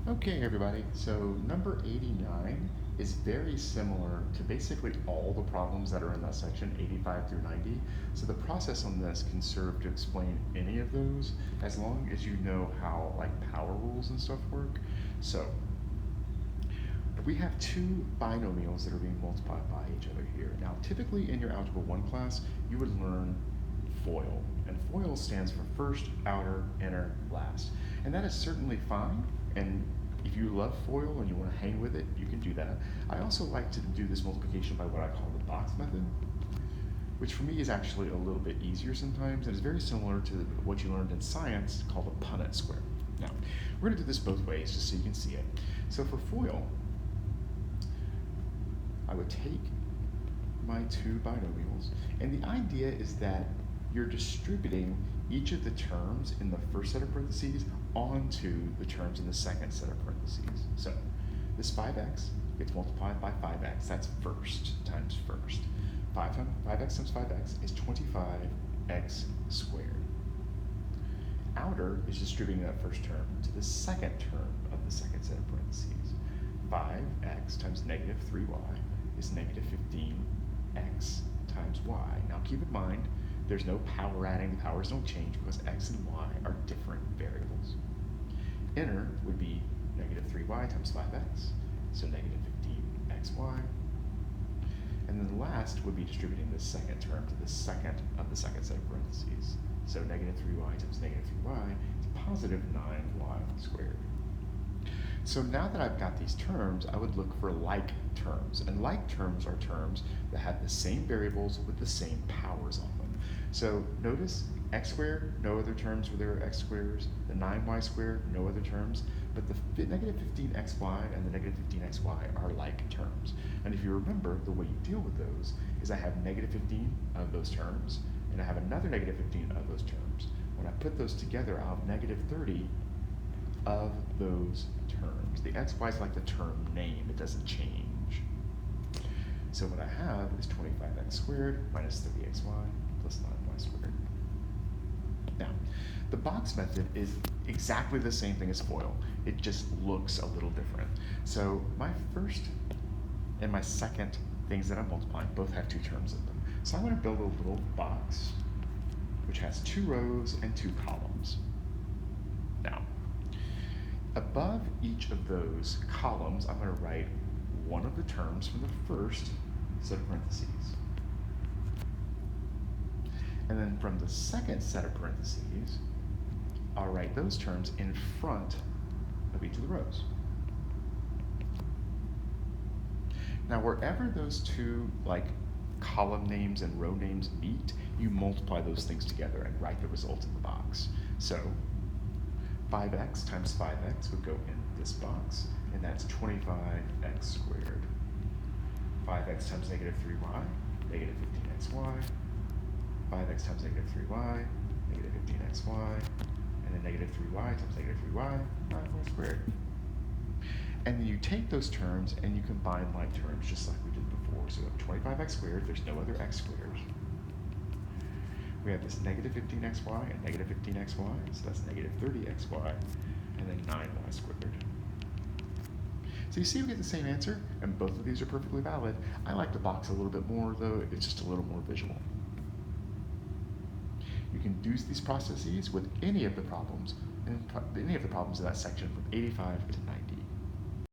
Okay, everybody, so number 89 is very similar to basically all the problems that are in that section, 85 through 90. So the process on this can serve to explain any of those as long as you know how like power rules and stuff work. So we have two binomials that are being multiplied by each other here. Now, typically in your Algebra 1 class, you would learn FOIL, and FOIL stands for first, outer, inner, last. And that is certainly fine, and if you love FOIL and you want to hang with it, you can do that. I also like to do this multiplication by what I call the box method, which for me is actually a little bit easier sometimes, and is very similar to what you learned in science called a Punnett square. Now, we're going to do this both ways just so you can see it. So for FOIL, I would take my two binomials, and the idea is that you're distributing each of the terms in the first set of parentheses onto the terms in the second set of parentheses. So this 5x gets multiplied by 5x, that's first times first. 5x times 5x is 25x squared. Outer is distributing that first term to the second term of the second set of parentheses. 5x times negative 3y is negative 15x times y. Now keep in mind, there's no power adding, the powers don't change because x and y are different variables. Inner would be negative 3y times 5x, so negative 15xy. And then the last would be distributing the second term to the second of the second set of parentheses. So negative 3y times negative 3y is positive 9y squared. So now that I've got these terms, I would look for like terms. And like terms are terms that have the same variables with the same powers on them. So notice x squared, no other terms where there are x squares. The 9y squared, no other terms. But the negative 15xy and the negative 15xy are like terms. And if you remember, the way you deal with those is I have negative 15 of those terms, and I have another negative 15 of those terms. When I put those together, I'll have negative 30 of those terms. The xy is like the term name, it doesn't change. So what I have is 25x squared minus 30xy plus 9y squared. Now, the box method is exactly the same thing as FOIL. It just looks a little different. So my first and my second things that I'm multiplying both have two terms in them. So I'm going to build a little box which has 2 rows and 2 columns. Now, above each of those columns, I'm going to write one of the terms from the first set of parentheses. And then from the second set of parentheses, I'll write those terms in front of each of the rows. Now, wherever those two column names and row names meet, you multiply those things together and write the result in the box. So 5x times 5x would go in this box, and that's 25x squared. 5x times negative 3y, negative 15xy. 5x times negative 3y, negative 15xy. And then negative 3y times negative 3y, 9y squared. And then you take those terms and you combine like terms just like we did before. So we have 25x squared, there's no other x squares. We have this negative 15xy and negative 15xy, so that's negative 30xy, and then 9y squared. So you see we get the same answer, and both of these are perfectly valid. I like the box a little bit more though, it's just a little more visual. You can do these processes with any of the problems in that section from 85 to 90.